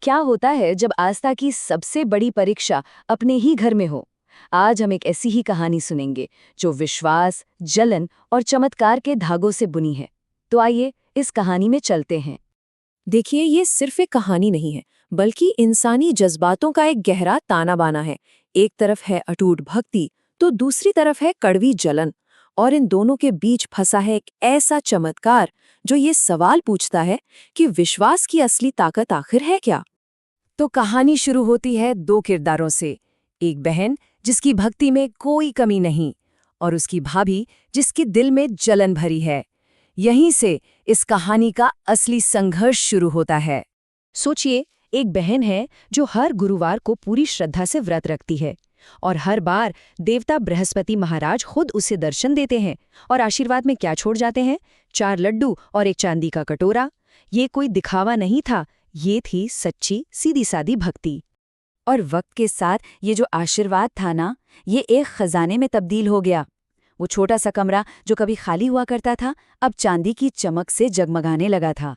क्या होता है जब आस्था की सबसे बड़ी परीक्षा अपने ही घर में हो। आज हम एक ऐसी ही कहानी सुनेंगे जो विश्वास, जलन और चमत्कार के धागों से बुनी है। तो आइए इस कहानी में चलते हैं। देखिए, ये सिर्फ एक कहानी नहीं है, बल्कि इंसानी जज्बातों का एक गहरा ताना बाना है। एक तरफ है अटूट भक्ति, तो दूसरी तरफ है कड़वी जलन। और इन दोनों के बीच फंसा है एक ऐसा चमत्कार जो ये सवाल पूछता है कि विश्वास की असली ताकत आखिर है क्या। तो कहानी शुरू होती है दो किरदारों से। एक बहन जिसकी भक्ति में कोई कमी नहीं, और उसकी भाभी जिसकी दिल में जलन भरी है। यहीं से इस कहानी का असली संघर्ष शुरू होता है। सोचिए, एक बहन है जो हर गुरुवार को पूरी श्रद्धा से व्रत रखती है, और हर बार देवता बृहस्पति महाराज खुद उसे दर्शन देते हैं और आशीर्वाद में क्या छोड़ जाते हैं? 4 लड्डू और एक चांदी का कटोरा। ये कोई दिखावा नहीं था, ये थी सच्ची सीधी सादी भक्ति। और वक्त के साथ ये जो आशीर्वाद था ना, ये एक खजाने में तब्दील हो गया। वो छोटा सा कमरा जो कभी खाली हुआ करता था, अब चांदी की चमक से जगमगाने लगा था।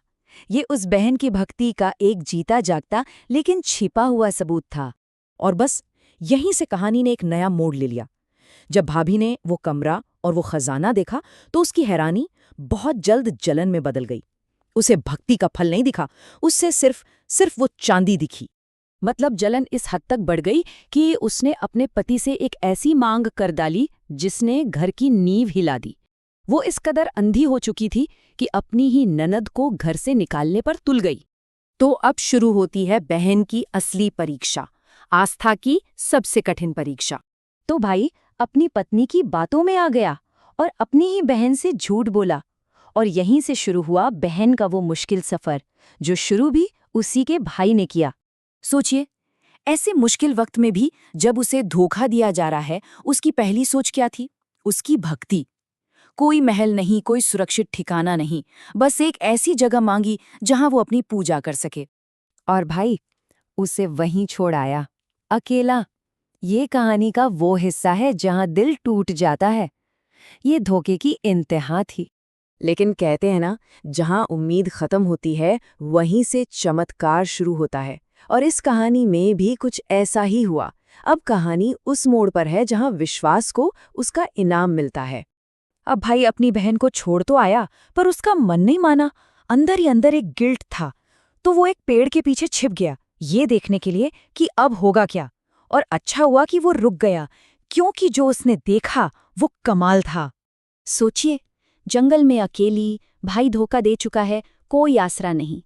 ये उस बहन की भक्ति का एक जीता जागता लेकिन छिपा हुआ सबूत था। और बस यहीं से कहानी ने एक नया मोड़ ले लिया। जब भाभी ने वो कमरा और वो खजाना देखा, तो उसकी हैरानी बहुत जल्द जलन में बदल गई। उसे भक्ति का फल नहीं दिखा, उससे सिर्फ वो चांदी दिखी। मतलब जलन इस हद तक बढ़ गई कि उसने अपने पति से एक ऐसी मांग कर डाली जिसने घर की नींव हिला दी। वो इस कदर अंधी हो चुकी थी कि अपनी ही ननद को घर से निकालने पर तुल गई। तो अब शुरू होती है बहन की असली परीक्षा, आस्था की सबसे कठिन परीक्षा। तो भाई अपनी पत्नी की बातों में आ गया और अपनी ही बहन से झूठ बोला। और यहीं से शुरू हुआ बहन का वो मुश्किल सफर, जो शुरू भी उसी के भाई ने किया। सोचिए, ऐसे मुश्किल वक्त में भी जब उसे धोखा दिया जा रहा है, उसकी पहली सोच क्या थी? उसकी भक्ति। कोई महल नहीं, कोई सुरक्षित ठिकाना नहीं, बस एक ऐसी जगह मांगी जहां वो अपनी पूजा कर सके। और भाई उसे वहीं छोड़ आया, अकेला। ये कहानी का वो हिस्सा है जहां दिल टूट जाता है। ये धोखे की इंतहा थी। लेकिन कहते हैं ना, जहां उम्मीद खत्म होती है वहीं से चमत्कार शुरू होता है। और इस कहानी में भी कुछ ऐसा ही हुआ। अब कहानी उस मोड़ पर है जहां विश्वास को उसका इनाम मिलता है। अब भाई अपनी बहन को छोड़ तो आया, पर उसका मन नहीं माना। अंदर ही अंदर एक गिल्ट था। तो वो एक पेड़ के पीछे छिप गया, ये देखने के लिए कि अब होगा क्या। और अच्छा हुआ कि वो रुक गया, क्योंकि जो उसने देखा वो कमाल था। सोचिए, जंगल में अकेली, भाई धोखा दे चुका है, कोई आसरा नहीं।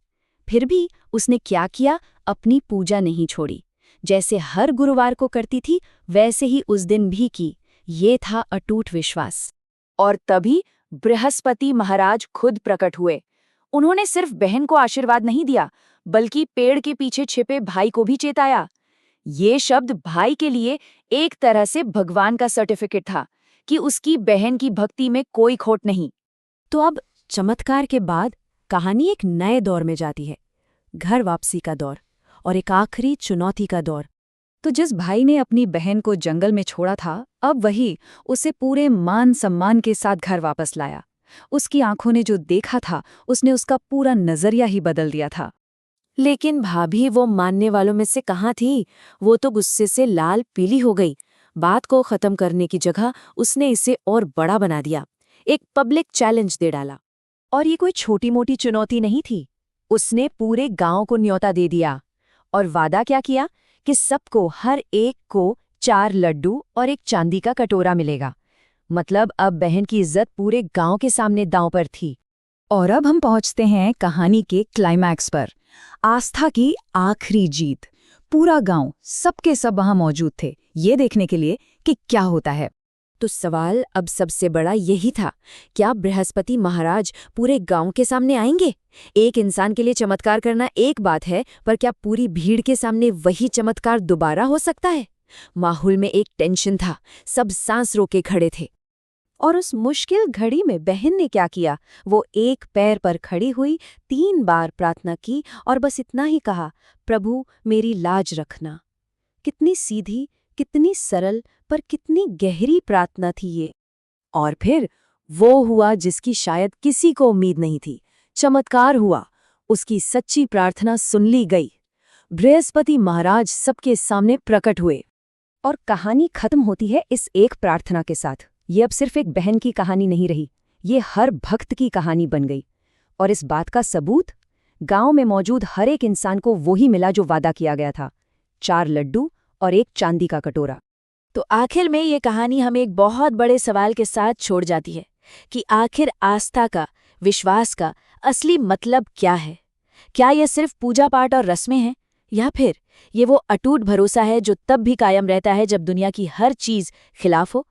फिर भी उसने क्या किया? अपनी पूजा नहीं छोड़ी। जैसे हर गुरुवार को करती थी, वैसे ही उस दिन भी की। ये था अटूट विश्वास। और तभी बृहस्पति महाराज खुद प्रकट हुए। उन्होंने सिर्फ बहन को आशीर्वाद नहीं दिया, बल्कि पेड़ के पीछे छिपे भाई को भी चेताया। ये शब्द भाई के लिए एक तरह से भगवान का सर्टिफिकेट था कि उसकी बहन की भक्ति में कोई खोट नहीं। तो अब चमत्कार के बाद कहानी एक नए दौर में जाती है, घर वापसी का दौर, और एक आखिरी चुनौती का दौर। तो जिस भाई ने अपनी बहन को जंगल में छोड़ा था, अब वही उसे पूरे मान सम्मान के साथ घर वापस लाया। उसकी आंखों ने जो देखा था, उसने उसका पूरा नजरिया ही बदल दिया था। लेकिन भाभी वो मानने वालों में से कहाँ थी? वो तो गुस्से से लाल पीली हो गई। बात को खत्म करने की जगह उसने इसे और बड़ा बना दिया, एक पब्लिक चैलेंज दे डाला। और ये कोई छोटी मोटी चुनौती नहीं थी। उसने पूरे गांव को न्योता दे दिया और वादा क्या किया कि सबको, हर एक को 4 लड्डू और एक चांदी का कटोरा मिलेगा। मतलब अब बहन की इज्जत पूरे गांव के सामने दांव पर थी। और अब हम पहुंचते हैं कहानी के क्लाइमैक्स पर, आस्था की आखिरी जीत। पूरा गांव, सबके सब वहां मौजूद थे, ये देखने के लिए कि क्या होता है। तो सवाल अब सबसे बड़ा यही था, क्या बृहस्पति महाराज पूरे गांव के सामने आएंगे? एक इंसान के लिए चमत्कार करना एक बात है, पर क्या पूरी भीड़ के सामने वही चमत्कार दोबारा हो सकता है? माहौल में एक टेंशन था, सब सांस रोके खड़े थे। और उस मुश्किल घड़ी में बहन ने क्या किया? वो एक पैर पर खड़ी हुई, 3 बार प्रार्थना की और बस इतना ही कहा, प्रभु मेरी लाज रखना। कितनी सीधी, कितनी सरल, पर कितनी गहरी प्रार्थना थी ये। और फिर वो हुआ जिसकी शायद किसी को उम्मीद नहीं थी। चमत्कार हुआ, उसकी सच्ची प्रार्थना सुन ली गई। बृहस्पति महाराज सबके सामने प्रकट हुए। और कहानी खत्म होती है इस एक प्रार्थना के साथ। ये अब सिर्फ एक बहन की कहानी नहीं रही, ये हर भक्त की कहानी बन गई। और इस बात का सबूत, गांव में मौजूद हर एक इंसान को वही मिला जो वादा किया गया था, 4 लड्डू और एक चांदी का कटोरा। तो आखिर में ये कहानी हमें एक बहुत बड़े सवाल के साथ छोड़ जाती है कि आखिर आस्था का, विश्वास का असली मतलब क्या है? क्या ये सिर्फ पूजा पाठ और रस्में हैं, या फिर ये वो अटूट भरोसा है जो तब भी कायम रहता है जब दुनिया की हर चीज़ खिलाफ हो?